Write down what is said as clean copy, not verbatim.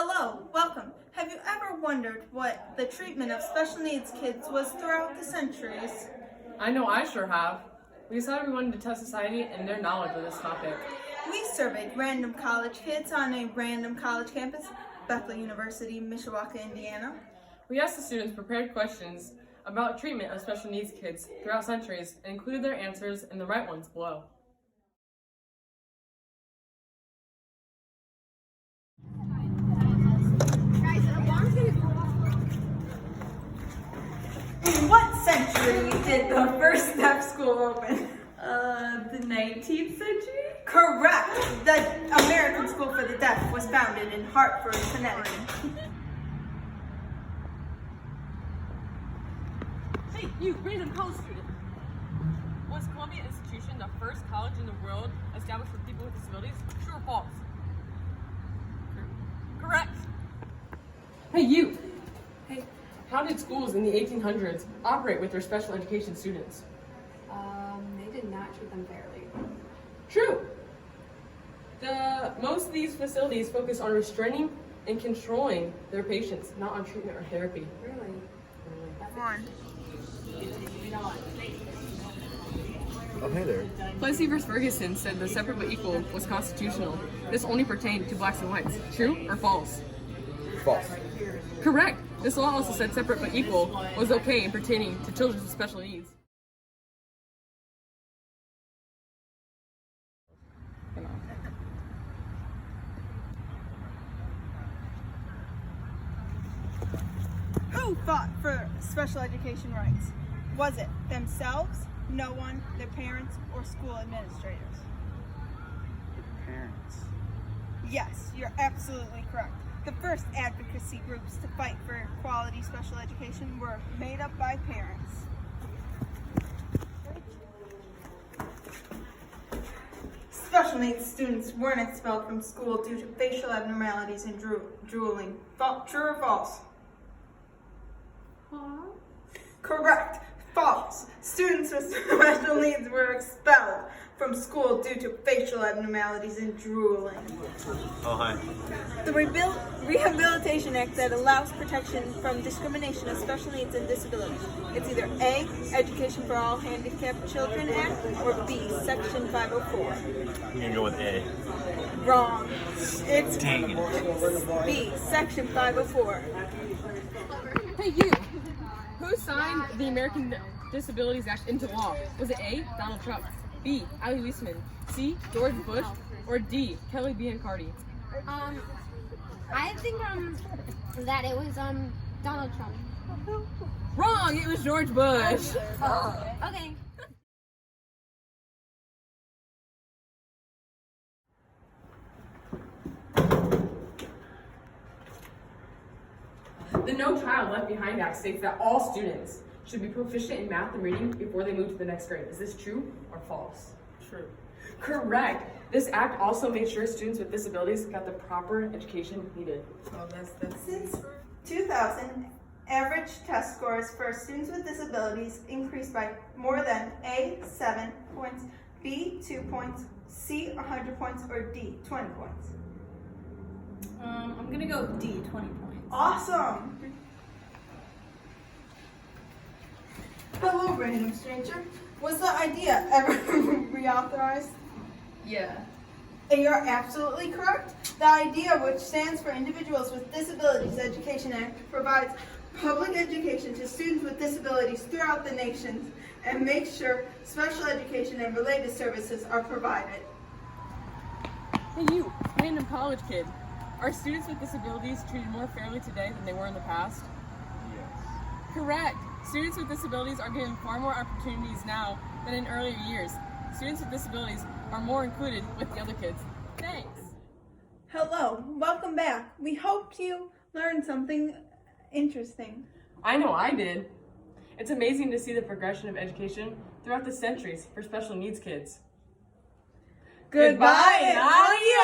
Hello, welcome. Have you ever wondered what the treatment of special needs kids was throughout the centuries? I know I sure have. We decided we wanted to test society and their knowledge of this topic. We surveyed random college kids on a random college campus, Bethel University, Mishawaka, Indiana. We asked the students prepared questions about treatment of special needs kids throughout centuries and included their answers and the right ones below. In what century did the first deaf school open? The 19th century? Correct! The American School for the Deaf was founded in Hartford, Connecticut. Hey, you random college student! Was Columbia Institution the first college in the world established for people with disabilities? True or false? Correct! Hey, you! Hey. How did schools in the 1800s operate with their special education students? They did not treat them fairly. True. Most of these facilities focus on restraining and controlling their patients, not on treatment or therapy. Really? Oh, hey there. Plessy v. Ferguson said the separate but equal was constitutional. This only pertained to blacks and whites. True or false? False. Correct. This law also said separate but equal was okay in pertaining to children with special needs. Who fought for special education rights? Was it themselves, no one, their parents, or school administrators? Parents. Yes, you're absolutely correct. The first advocacy groups to fight for quality special education were made up by parents. Special needs students weren't expelled from school due to facial abnormalities and drooling. True or false? Correct. False. Students with special needs were expelled from school due to facial abnormalities and drooling. Oh, hi. The Rehabilitation Act that allows protection from discrimination of special needs and disabilities. It's either A, Education for All Handicapped Children Act, or B, Section 504. I'm gonna go with A. Wrong. It's Dang it. B, Section 504. Hey, you! Who signed the American Disabilities Act into law? Was it A, Donald Trump, B, Allie Weisman, C, George Bush, or D, Kelli Biancardi? I think that it was Donald Trump. Wrong! It was George Bush. Okay. The No Child Left Behind Act states that all students should be proficient in math and reading before they move to the next grade. Is this true or false? True. Correct. This act also made sure students with disabilities got the proper education needed. Since 2000, average test scores for students with disabilities increased by more than A, 7 points, B, 2 points, C, 100 points, or D, 20 points. I'm gonna go with D, 20 points. Awesome! Hello, random stranger. Was the idea ever reauthorized? Yeah. And you're absolutely correct. The IDEA, which stands for Individuals with Disabilities Education Act, provides public education to students with disabilities throughout the nation and makes sure special education and related services are provided. Hey, you, random college kid. Are students with disabilities treated more fairly today than they were in the past? Yes. Correct. Students with disabilities are given far more opportunities now than in earlier years. Students with disabilities are more included with the other kids. Thanks. Hello, welcome back. We hope you learned something interesting. I know I did. It's amazing to see the progression of education throughout the centuries for special needs kids. Goodbye, Allie.